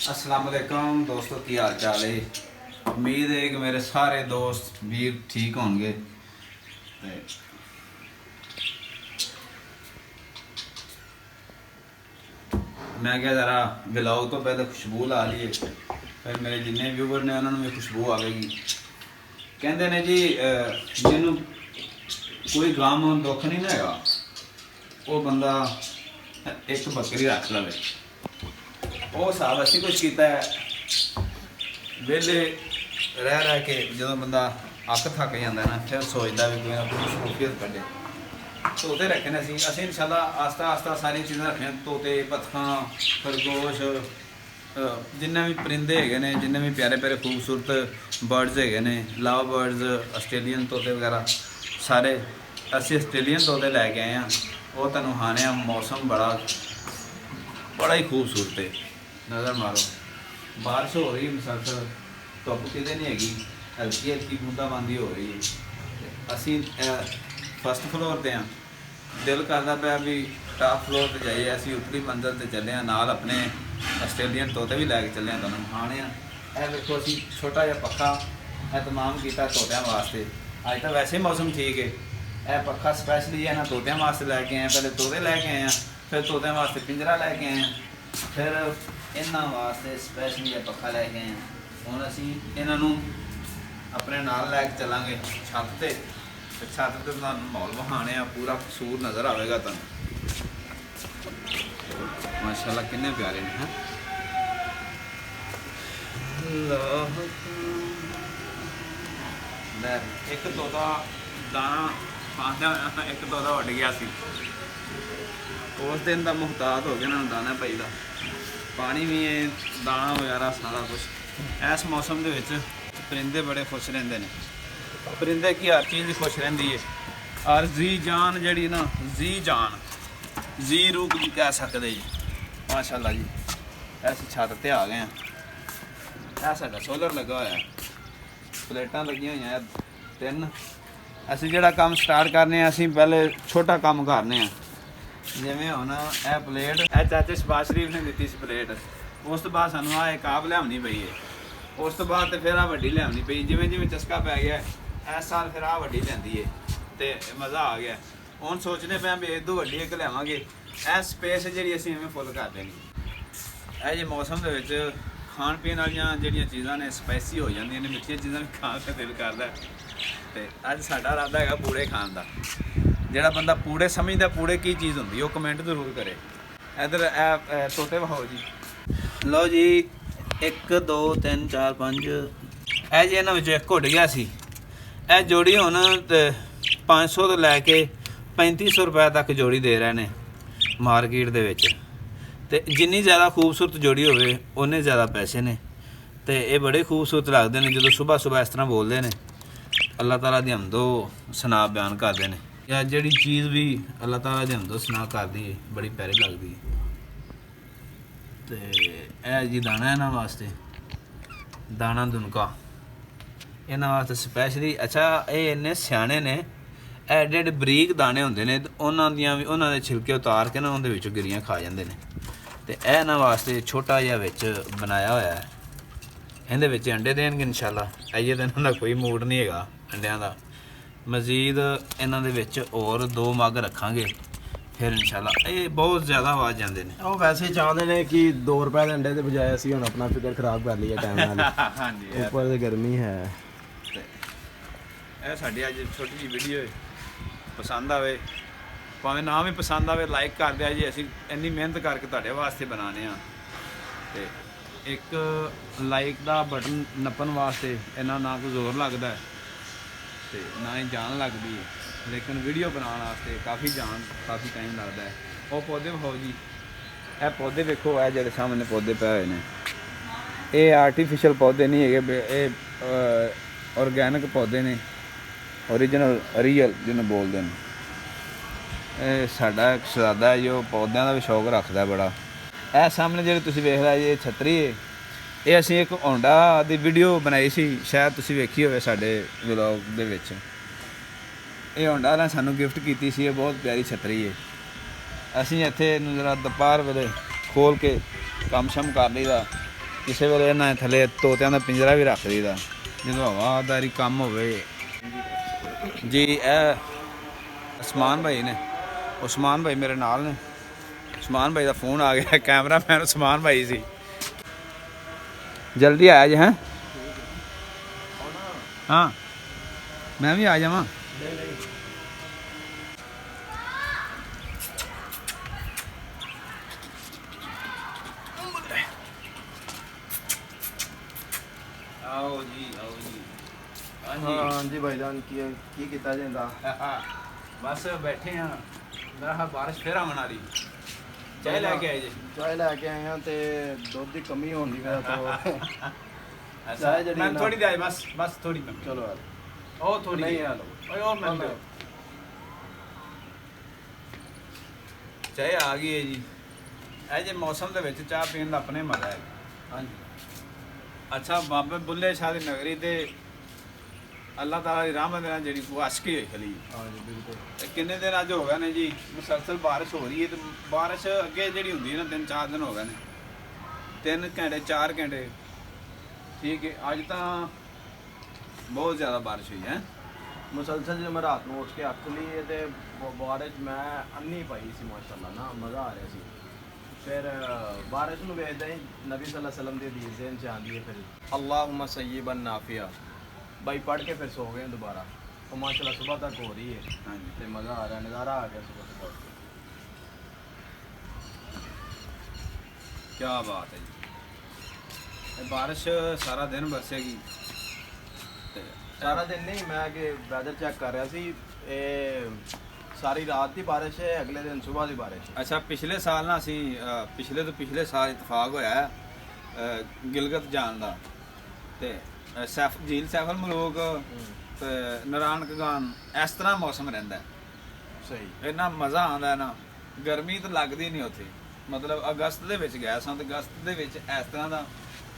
अस्सलाम वालेकुम दोस्तों, की हाल चाल है। उम्मीद है कि मेरे सारे दोस्त वीर ठीक होंगे। मैं क्या ज़रा ब्लॉग तो पहले खुशबू ला लिए, फिर मेरे जिन्ने व्यूवर ने उन्होंने भी खुशबू आवेगी। कहते ने जी जिन्हों कोई गम दुख नहीं ना हैगा, वो बंदा एक बकरी रख लवे। वो हिसाब असी कुछ किया है। वेले रह के जो बंदा अक थक जाता ना, फिर सोचता भी कोई ना कोई मसरूफियत कटे। तोते रखे ने असी इंशाल्लाह आस्ता आस्ता सारी चीज़ां रखे। तोते, पत्थां, खरगोश, जिन्ने भी परिंदे है ने, जिन्ने भी प्यारे प्यारे खूबसूरत बर्ड्स है ने, लव बर्ड्स, आस्ट्रेलियन तोते वगैरह सारे असी आस्ट्रेलियन तोते लैके आए हैं। वो तुहानूं खाने। मौसम बड़ा ही खूबसूरत है। नज़र मारो, बारिश हो रही मुसलसल, धुप किते नहीं हैगी, हल्की हल्की बूंदाबांदी हो रही है। असी फर्स्ट फ्लोर पर हाँ, दिल करता पाया भी टॉप फ्लोर पर जाइए। असी उतली मंजिल पर चले हैं, नाल अपने आस्ट्रेलियन तोते भी लैके चले हैं तुहानूं खाने। यह देखो असी छोटा जिहा पक्खा एहतमाम किया तोतियां वास्ते। अज तो वैसे ही मौसम ठीक है। यह पक्खा स्पैशली इन्होंने तोतियां वास्ते लैके आए। पहले तोते लैके आए हैं, फिर तोतियां वास्ते पिंजरा लैके आए हैं, फिर इन्हों वास्ते स्पैशली यह पक्खा लैके आए हैं। हुण असी इन्हों अपने नाल लैके चलांगे छत ते। छत ते तुहानूं माहौल विखाने आ, पूरा कसूर नज़र आएगा तुहानूं। माशाअल्लाह किन्ने प्यारे ने हैं। एक तोता दाना खांदा होया, एक तोता उड़ गया सी। उस दिन का मुहताज हो गया ना दाना पाई का, पानी भी है, दाना वगैरह सारा कुछ। इस मौसम के परिंदे बड़े खुश रहते हैं। परिंदे की हर चीज़ खुश रही है। और जी जान जी ना, जी जान, जी रूप जी कह सकते जी। माशाल्लाह जी, ऐसी छत ते आ गए हैं। यह साडा सोलर लगा हुआ है, प्लेटां लगी हुई हैं 3। असी जो काम स्टार्ट करने, असी पहले छोटा काम करने। जिमें हुण यह प्लेट चाचे शबाज शरीफ ने दी सी प्लेट। उस तो बाद सानू एक आप लियानी पई है। उस तो बाद फिर आ वड्डी लियानी पई। जिमें जिमें चस्का पै गया इस साल, फिर आ वड्डी लिआंदी है तो मज़ा आ गया। हुण सोचने पे भी इदों वड्डी एक लियावांगे। यह स्पेस जी असीं इवें फुल कर देनी। यह जे मौसम के खाण पीण वालियां जिहड़ियां चीज़ां ने स्पाइसी हो जांदियां ने, मिठियां चीज़ां भी खाण का दिल करदा है। अज साडा इरादा है पूड़े खाण का। ਜਿਹੜਾ ਬੰਦਾ पूड़े समझदा पूड़े की चीज़ होंगी, वो कमेंट जरूर करे। इधर तोते विखाओ जी। लो जी, 1 2 3 4 5 ਇਹ ਜੀ ਇਹਨਾਂ ਵਿੱਚੋਂ ਇੱਕ ਉੱਡ ਗਿਆ ਸੀ। ਇਹ ਜੋੜੀ ਹੁਣ 500 ਤੋਂ ਲੈ ਕੇ 3500 ਰੁਪਏ ਤੱਕ ਜੋੜੀ ਦੇ ਰਹੇ ਨੇ ਮਾਰਕੀਟ ਦੇ ਵਿੱਚ। ਤੇ ਜਿੰਨੀ ਜ਼ਿਆਦਾ ਖੂਬਸੂਰਤ ਜੋੜੀ ਹੋਵੇ ਉਹਨੇ ਜ਼ਿਆਦਾ ਪੈਸੇ ਨੇ। ਤੇ ਇਹ ਬੜੇ ਖੂਬਸੂਰਤ ਲੱਗਦੇ ਨੇ ਜਦੋਂ ਸਵੇਰ ਸਵੇਰ ਇਸ ਤਰ੍ਹਾਂ ਬੋਲਦੇ ਨੇ, ਅੱਲਾਹ ਤਾਲਾ ਦੀ ਹਮਦੋ ਸਨਾ ਬਿਆਨ ਕਰਦੇ ਨੇ। या जी चीज़ भी अल्लाह ताला दे हमदो सना कर दी है, बड़ी प्यारी लगती है। तो यह जी दाना इन्हों वास्ते, दाना दुनका इन्हों वास्ते स्पैशली। अच्छा, ये इन्ने सियाने ने, एडे एडे बरीक दाने होंदे ने, उन्होंने भी उन्होंने छिलके उतार के ना उन्हें विचों गिरियां खा जाते हैं। तो यह इन्हों वास्ते छोटा जिहा विच बनाया होया है। इहदे विच अंडे देणगे इंशाअल्लाह। अजे तो इन्हों दा कोई मूड नहीं हैगा अंडियां दा। मजीद इन्हों के और 2 मग रखांगे, फिर इंशाल्लाह। ये बहुत ज़्यादा आवाज़ जाते हैं। वो वैसे चाहते हैं कि 2 रुपए के अंडे के बजाय असी हुण अपना फिकर खराब कर लिया टाइम नाल। हाँ जी, ऊपर से गर्मी है। यह साडी अज छोटी जी वीडियो पसंद आवे, भावें ना भी पसंद आवे, लाइक कर दिया जी। असी इन्नी मेहनत करके तुहाडे वास्ते बनाने आ। ते एक लाइक का बटन नप्पन वास्ते इन्ना ना कोई जोर लगता है ते ना ही जान लगती है, लेकिन वीडियो बनाने वास्ते काफ़ी काफ़ी टाइम लगता है। वो पौधे विखाओ जी। यह पौधे वेखो, यह जो सामने पौधे पे हुए हैं, ये आर्टिफिशियल पौधे नहीं है, ये ऑर्गैनिक पौधे ने, ओरिजिनल रियल जिन्हें बोलते हैं। साडा एक शहजादा है जो पौधों का भी शौक रखता है बड़ा। यह सामने जो तुसीं वेख रहे ये छतरी है। ये असीं एक होंडा की वीडियो बनाई सी, शायद तुसीं वेखी होवे साडे व्लॉग दे विच। ये होंडा ने सानू गिफ्ट की सी। बहुत प्यारी छतरी है। असीं इत्थे जरा दोपहर वेले खोल के काम शम कर लईदा ਕਿਸੇ ਵੇਲੇ ਇਹਨਾਂ ਨੇ ਥੱਲੇ ਤੋਤਿਆਂ ਦਾ ਪਿੰਜਰਾ ਵੀ ਰੱਖ ਦਈਦਾ ਜਦੋਂ ਹਵਾਦਾਰੀ ਕੰਮ ਹੋਵੇ ਜੀ। ਇਹ ਉਸਮਾਨ ਭਾਈ ਨੇ, ਉਸਮਾਨ ਭਾਈ ਮੇਰੇ ਨਾਲ ਨੇ। ਉਸਮਾਨ ਭਾਈ ਦਾ ਫੋਨ ਆ ਗਿਆ, ਕੈਮਰਾਮੈਨ ਉਸਮਾਨ ਭਾਈ ਸੀ। ਜਲਦੀ ਆਇਆ ਜੀ। ਹੈਂ ਹਾਂ ਮੈਂ ਵੀ ਆ ਜਾਵਾਂ। ਆਓ ਜੀ ਆਓ ਜੀ। ਹਾਂਜੀ ਭਾਈਜਾਨ, ਕੀ ਕੀਤਾ ਜਾਂਦਾ? ਬਸ ਬੈਠੇ ਆ। ਮੇਰਾ ਬਾਰਿਸ਼ ਫੇਰ ਆਉਣ ਵਾਲੀ। ਚਾਹ ਲੈ ਕੇ ਆਏ ਜੀ? ਚਾਹ ਲੈ ਕੇ ਆਏ ਆ ਤੇ ਦੁੱਧ ਦੀ ਕਮੀ ਹੁੰਦੀ ਮੇਰਾ ਤੋਂ। ਚਾਹ ਜਿਹੜੀ ਮੈਂ ਥੋੜੀ ਦੇ ਆਏ, ਬਸ ਥੋੜੀ ਮੈਂ। ਚਲੋ ਯਾਰ, ਉਹ ਥੋੜੀ ਨਹੀਂ ਆ ਲਓ। ਓਏ ਉਹ ਮੈਂ ਚਾਹ ਆ ਗਈ ਹੈ ਜੀ। ਇਹ ਜੇ ਮੌਸਮ ਦੇ ਵਿੱਚ ਚਾਹ ਪੀਣ ਦਾ ਆਪਣੇ ਮਜ਼ਾ ਹੈ। ਹਾਂਜੀ। ਅੱਛਾ, ਬਾਬੇ ਬੁੱਲੇ ਸ਼ਾਹ ਦੀ ਨਗਰੀ ਤੇ ਅੱਲਾਹ ਤਾਲਾ ਦੀ ਰਹਿਮਤ ਨਾਲ ਜਿਹੜੀ ਵਾਸ਼ਕੀ ਹੋਈ ਖਲੀ। ਹਾਂਜੀ ਬਿਲਕੁਲ। ਤੇ ਕਿੰਨੇ ਦਿਨ ਅੱਜ ਹੋ ਗਏ ਨੇ ਜੀ ਮੁਸਲਸਲ ਬਾਰਿਸ਼ ਹੋ ਰਹੀ ਹੈ। ਤੇ ਬਾਰਿਸ਼ ਅੱਗੇ ਜਿਹੜੀ ਹੁੰਦੀ ਹੈ ਨਾ 3-4 ਦਿਨ ਹੋ ਗਏ ਨੇ, 3 ਘੰਟੇ 4 ਘੰਟੇ। ਠੀਕ ਹੈ, ਅੱਜ ਤਾਂ ਬਹੁਤ ਜ਼ਿਆਦਾ ਬਾਰਿਸ਼ ਹੋਈ ਹੈ। ਮੁਸਲਸਲ ਜਦੋਂ ਮੈਂ ਰਾਤ ਨੂੰ ਉੱਠ ਕੇ ਅੱਖ ਲਈ ਤੇ ਬਾਰਿਸ਼ ਮੈਂ ਅੰਨੀ ਪਾਈ ਸੀ ਮਾਸ਼ਾਅੱਲਾ ਨਾ, ਮਜ਼ਾ ਆ ਰਿਹਾ ਸੀ। ਫਿਰ ਬਾਰਿਸ਼ ਨੂੰ ਵੇਖਦੇ ਹੀ ਨਬੀ ਸੱਲੱਲਾਹੁ ਅਲੈहि ਵਸੱਲਮ ਦੀ ਹਦੀਸ ਜ਼ਹਿਨ 'ਚ ਆਉਂਦੀ ਹੈ, ਫਿਰ ਅੱਲਾਹੁम्मा सय्यिबन नाफिया भाई पढ़ के फिर सो गए दोबारा। और माशाल्लाह सुबह तक हो रही है। हाँ जी। तो मज़ा आ रहा है, नज़ारा आ गया सुबह सुबह। क्या बात है जी। ये बारिश सारा दिन बरसेगी? सारा दिन नहीं, मैं कि वैदर चेक कर रहा सी, सारी रात की बारिश है, अगले दिन सुबह की बारिश है। अच्छा, पिछले साल ना असी पिछले तो पिछले साल इतफाक होया गिलगत जान का। ते झील सैफल मलूक ते नारायण कगान इस तरह मौसम रहिंदा है। सही। इन्ना मज़ा आंदा है ना, गर्मी तो लगदी नहीं उत्थे। मतलब अगस्त दे विच गया सां ते अगस्त दे विच इस तरह दा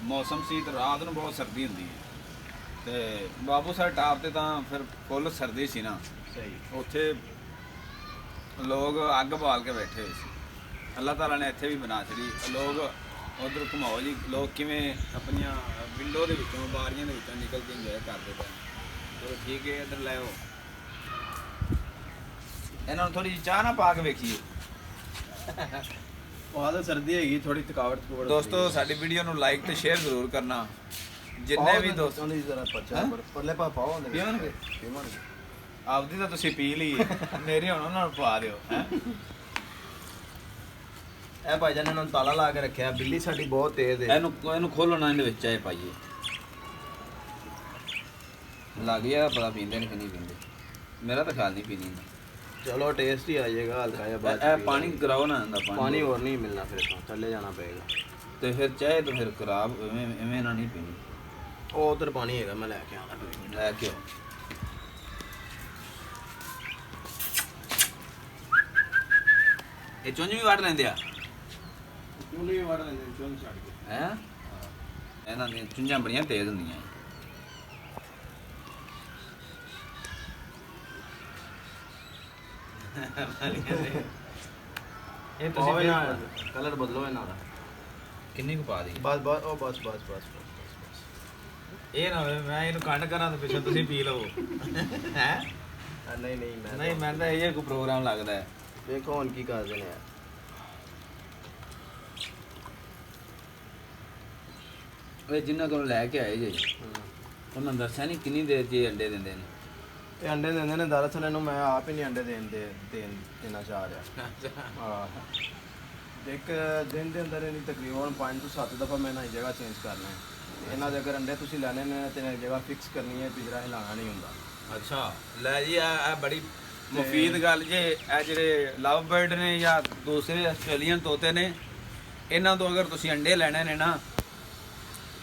मौसम सी ते रात नूं बहुत सर्दी हुंदी है। ते बाबू साहब टाप ते तां फिर फुल सर्दी सी ना। सही। उत्थे लोग अग बाल के बैठे हुए सी। अल्लाह ताला ने इत्थे भी बना छड़ी। लोग उधर घुमाओ जी, लोग किवें अपनियां विंडो दे विचों बारियां दे विचों निकल के इंजॉय करदे पए। चलो ठीक है, इधर ले आओ। इन्हां नूं थोड़ी जी चाह ना पा के वेखीए। बहुत सर्दी हैगी, थोड़ी थकावट दोस्तों साडी वीडियो नूं लाइक ते शेयर जरूर करना। जिन्ने भी दोस्त ਦੀ ਜ਼ਰਾ ਪਰਚਾ ਪਰਲੇ ਪਾ ਪਾਓ ਹੁੰਦੇ ਪੀਵਣਗੇ? ਪੀਵਣਗੇ। ਆਪਦੀ ਤਾਂ ਤੁਸੀਂ ਪੀ ਲਈ, ਮੇਰੀ ਹੁਣ ਉਹਨਾਂ ਨੂੰ ਪਾ ਦਿਓ। ਹੈ ਇਹ ਭਾਈਜਾਨ ਨੇ ਇਹਨਾਂ ਨੂੰ ਤਾਲਾ ਲਾ ਕੇ ਰੱਖਿਆ, ਬਿੱਲੀ ਸਾਡੀ ਬਹੁਤ ਤੇਜ਼ ਹੈ। ਇਹਨੂੰ ਖੋਲਣਾ, ਇਹਦੇ ਵਿੱਚ ਆਏ ਪਾਈਏ। ਲੱਗ ਗਿਆ ਪਤਾ ਪੀਂਦੇ ਨੇ ਕਿ ਨਹੀਂ ਪੀਂਦੇ। ਮੇਰਾ ਤਾਂ ਖਿਆਲ ਨਹੀਂ ਪੀਣੀ। ਚਲੋ ਟੇਸਟ ਹੀ ਆ ਜਾਏਗਾ ਹਲਕਾ ਜਿਹਾ ਬਾਅਦ ਇਹ ਪਾਣੀ ਕਰਾਓ ਨਾ ਇਹਦਾ ਪਾਣੀ ਹੋਰ ਨਹੀਂ ਮਿਲਣਾ, ਫਿਰ ਤੋਂ ਥੱਲੇ ਜਾਣਾ ਪਏਗਾ। ਤੇ ਫਿਰ ਚਾਹੇ ਤਾਂ ਫਿਰ ਖਰਾਬ ਐਵੇਂ ਨਾ ਨਹੀਂ ਪੀਣੀ। ਉਹ ਉਧਰ ਪਾਣੀ ਹੈਗਾ, ਮੈਂ ਲੈ ਕੇ ਆਉਂਦਾ। ਲੈ ਕੇ ਆਓ। ਇਹ ਚੁੰਝ ਵੀ ਵੱਢ ਲੈਂਦੇ ਆ? ਚੁੰਝ ਵੀ ਵੱਢ ਲੈਂਦੇ, ਚੁੰਝ ਛੱਡ ਕੇ। ਹੈ ਇਹਨਾਂ ਦੀਆਂ ਚੁੰਝਾਂ ਬੜੀਆਂ ਤੇਜ਼ ਹੁੰਦੀਆਂ। ਇਹ ਤੁਸੀਂ ਕਲਰ ਬਦਲੋ ਇਹਨਾਂ ਦਾ। ਕਿੰਨੀ ਕੁ ਪਾ ਦੀ? ਬਸ ਬਸ ਉਹ ਬਸ ਬਸ ਬਸ ਇਹ ਨਾ ਹੋਵੇ ਮੈਂ ਇਹਨੂੰ ਕੱਢ ਕਰਾਂ ਤੇ ਪਿੱਛੇ ਤੁਸੀਂ ਪੀ ਲਵੋ। ਹੈ ਨਹੀਂ ਨਹੀਂ ਨਹੀਂ, ਮੈਂ ਤਾਂ ਇਹ ਕੋਈ ਪ੍ਰੋਗਰਾਮ ਲੱਗਦਾ ਹੈ। ਦੇਖੋ ਹੁਣ ਕੀ ਕਰਦੇ ਨੇ ਯਾਰ। ਓਏ ਜਿੰਨਾ ਕੋਲ ਲੈ ਕੇ ਆਏ ਜੀ ਉਹਨਾਂ ਦੱਸਿਆ ਨਹੀਂ ਕਿੰਨੀ ਦੇਰ 'ਚ ਅੰਡੇ ਦਿੰਦੇ ਨੇ? ਇਹ ਅੰਡੇ ਦਿੰਦੇ ਨੇ, ਦਰਅਸਲ ਇਹਨੂੰ ਮੈਂ ਆਪ ਹੀ ਨਹੀਂ ਅੰਡੇ ਦੇਣਾ ਚਾਹ ਰਿਹਾ। ਹਾਂ, ਇੱਕ ਦਿਨ ਦੇ ਅੰਦਰ ਇਹਨੀ ਤਕਰੀਬਨ 5 ਤੋਂ 7 ਦਫਾ ਮੈਂ ਇਹਨਾਂ ਦੀ ਜਗ੍ਹਾ ਚੇਂਜ ਕਰਨਾ ਹੈ। ਇਹਨਾਂ ਦੇ ਅਗਰ ਅੰਡੇ ਤੁਸੀਂ ਲੈਣੇ ਨੇ ਤੇ ਜਗ੍ਹਾ ਫਿਕਸ ਕਰਨੀ ਹੈ, ਪਿੰਜਰਾ ਹਿਲਾਉਣਾ ਨਹੀਂ ਹੁੰਦਾ। ਅੱਛਾ ਲੈ ਜੀ, ਇਹ ਬੜੀ ਮੁਫੀਦ ਗੱਲ ਜੇ। ਇਹ ਜਿਹੜੇ ਲਵ ਬਰਡ ਨੇ ਜਾਂ ਦੂਸਰੇ ਆਸਟ੍ਰੇਲੀਅਨ ਤੋਤੇ ਨੇ, ਇਹਨਾਂ ਤੋਂ ਅਗਰ ਤੁਸੀਂ ਅੰਡੇ ਲੈਣੇ ਨੇ ਨਾ,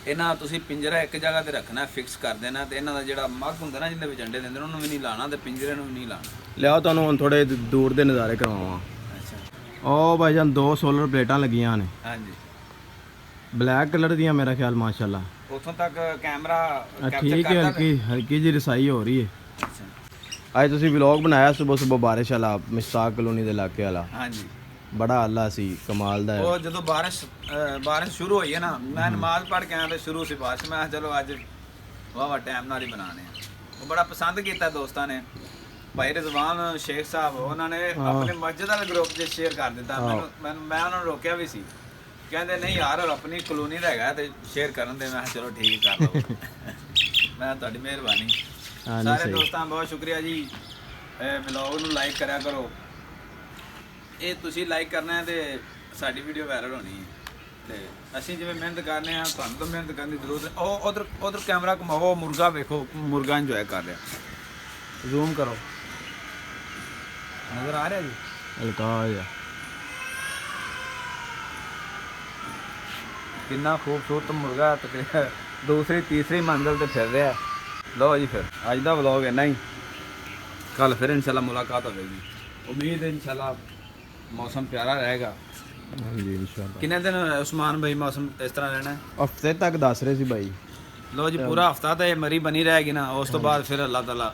ਇਹਨਾਂ ਤੁਸੀਂ ਪਿੰਜਰਾ ਇੱਕ ਜਗ੍ਹਾ ਤੇ ਰੱਖਣਾ, ਫਿਕਸ ਕਰ ਦੇਣਾ। ਤੇ ਇਹਨਾਂ ਦਾ ਜਿਹੜਾ ਮੱਗ ਹੁੰਦਾ ਨਾ ਜਿਹਦੇ ਵਿੱਚ ਅੰਡੇ ਦਿੰਦੇ ਨੇ, ਉਹਨੂੰ ਵੀ ਨਹੀਂ ਲਾਣਾ ਤੇ ਪਿੰਜਰੇ ਨੂੰ ਵੀ ਨਹੀਂ ਲਾਣਾ। ਲਿਆਓ ਤੁਹਾਨੂੰ ਹੁਣ ਥੋੜੇ ਦੂਰ ਦੇ ਨਜ਼ਾਰੇ ਕਰਵਾਵਾਂ। ਅੱਛਾ ਉਹ ਭਾਈਜਾਨ 2 ਸੋਲਰ ਪਲੇਟਾਂ ਲੱਗੀਆਂ ਨੇ, ਹਾਂਜੀ, ਬਲੈਕ ਕਲਰ ਦੀਆਂ ਮੇਰਾ ਖਿਆਲ ਮਾਸ਼ਾਅੱਲਾ। ਉੱਥੋਂ ਤੱਕ ਕੈਮਰਾ ਠੀਕ ਹੈ, ਹਲਕੀ ਜਿਹੀ ਰਸਾਈ ਹੋ ਰਹੀ ਹੈ। ਅੱਛਾ ਅੱਜ ਤੁਸੀਂ ਵਲੌਗ ਬਣਾਇਆ ਸਵੇਰ ਸਵੇਰ ਬਾਰਿਸ਼ ਵਾਲਾ, ਮਿਸਤਾਕ ਕਲੋਨੀ ਦੇ ਇਲਾਕੇ ਵਾਲਾ। ਹਾਂਜੀ। ਬੜਾ ਆਲਾ ਸੀ, ਕਮਾਲ ਦਾ ਹੈ। ਉਹ ਜਦੋਂ ਬਾਰਿਸ਼ ਸ਼ੁਰੂ ਹੋਈ ਹੈ ਨਾ, ਮੈਂ ਨਮਾਜ਼ ਪੜ੍ਹ ਕੇ ਆਇਆ ਤੇ ਸ਼ੁਰੂ ਸੀ ਬਾਰਿਸ਼, ਮੈਂ ਕਿਹਾ ਚਲੋ ਅੱਜ ਵਾਵਾ ਟਾਈਮ ਨਾਲ ਹੀ ਬਣਾਣੇ ਆ। ਉਹ ਬੜਾ ਪਸੰਦ ਕੀਤਾ ਦੋਸਤਾਂ ਨੇ। ਭਾਈ ਰਿਜ਼ਵਾਨ ਸ਼ੇਖ ਸਾਹਿਬ ਉਹਨਾਂ ਨੇ ਆਪਣੇ ਮਸਜਿਦ ਵਾਲੇ ਗਰੁੱਪ 'ਚ ਸ਼ੇਅਰ ਕਰ ਦਿੱਤਾ। ਮੈਂ ਉਹਨਾਂ ਨੂੰ ਰੋਕਿਆ ਵੀ ਸੀ, ਕਹਿੰਦੇ ਨਹੀਂ ਯਾਰ ਆਪਣੀ ਕਲੋਨੀ ਦਾ ਹੈਗਾ ਤੇ ਸ਼ੇਅਰ ਕਰਨ ਦੇ। ਮੈਂ ਕਿਹਾ ਚਲੋ ਠੀਕ ਕਰ ਲਓ। ਮੈਂ ਤੁਹਾਡੀ ਮਿਹਰਬਾਨੀ। ਸਾਰੇ ਦੋਸਤਾਂ ਬਹੁਤ ਸ਼ੁਕਰੀਆ ਜੀ। ਵਲੌਗ ਨੂੰ ਲਾਈਕ ਕਰਿਆ ਕਰੋ, ਇਹ ਤੁਸੀਂ ਲਾਈਕ ਕਰਨਾ ਹੈ ਤੇ ਸਾਡੀ ਵੀਡੀਓ ਵਾਇਰਲ ਹੋਣੀ ਹੈ। ਤੇ ਅਸੀਂ ਜਿਵੇਂ ਮਿਹਨਤ ਕਰਨੇ ਆ, ਤੁਹਾਨੂੰ ਤਾਂ ਮਿਹਨਤ ਕਰਨ ਦੀ ਜ਼ਰੂਰਤ ਹੈ। ਉਹ ਉਧਰ ਕੈਮਰਾ ਘੁਮਾਓ, ਮੁਰਗਾ ਵੇਖੋ, ਮੁਰਗਾ ਇੰਜੋਏ ਕਰ ਰਿਹਾ। ਜ਼ੂਮ ਕਰੋ, ਨਜ਼ਰ ਆ ਰਿਹਾ ਜੀ ਹਲਕਾ ਜਿਹਾ। ਕਿੰਨਾ ਖੂਬਸੂਰਤ ਮੁਰਗਾ ਤਕਰੀਬਨ ਦੂਸਰੀ ਤੀਸਰੀ ਮੰਜ਼ਿਲ ਤੇ ਫਿਰ ਰਿਹਾ। ਲਓ ਜੀ ਫਿਰ ਅੱਜ ਦਾ ਵਲੌਗ ਇੰਨਾ ਹੀ। ਕੱਲ ਫਿਰ ਇਨਸ਼ਾਅੱਲਾ ਮੁਲਾਕਾਤ ਹੋਵੇਗੀ। ਉਮੀਦ ਹੈ ਇਨਸ਼ਾਅੱਲਾ ਮੌਸਮ ਪਿਆਰਾ ਰਹੇਗਾ। ਹਾਂਜੀ ਇਨਸ਼ਾਅੱਲਾ। ਕਿੰਨੇ ਦਿਨ ਉਸਮਾਨ ਭਾਈ ਮੌਸਮ ਇਸ ਤਰ੍ਹਾਂ ਰਹਿਣਾ? ਹਫਤੇ ਤੱਕ ਦੱਸ ਰਹੇ ਸੀ ਬਾਈ। ਲੋ ਜੀ ਪੂਰਾ ਹਫਤਾ ਤਾਂ ਇਹ ਮਰੀ ਬਣੀ ਰਹੇਗੀ ਨਾ, ਉਸ ਤੋਂ ਬਾਅਦ ਫਿਰ ਅੱਲਾਹ ਤਾਲਾ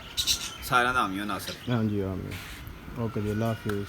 ਸਾਰਿਆਂ ਦਾ ਹਾਮੀ ਨਾਸਰ। ਹਾਂਜੀ ਆਮੀਨ। ਓਕੇ ਜੀ, ਅੱਲਾਹ ਹਾਫਿਜ਼।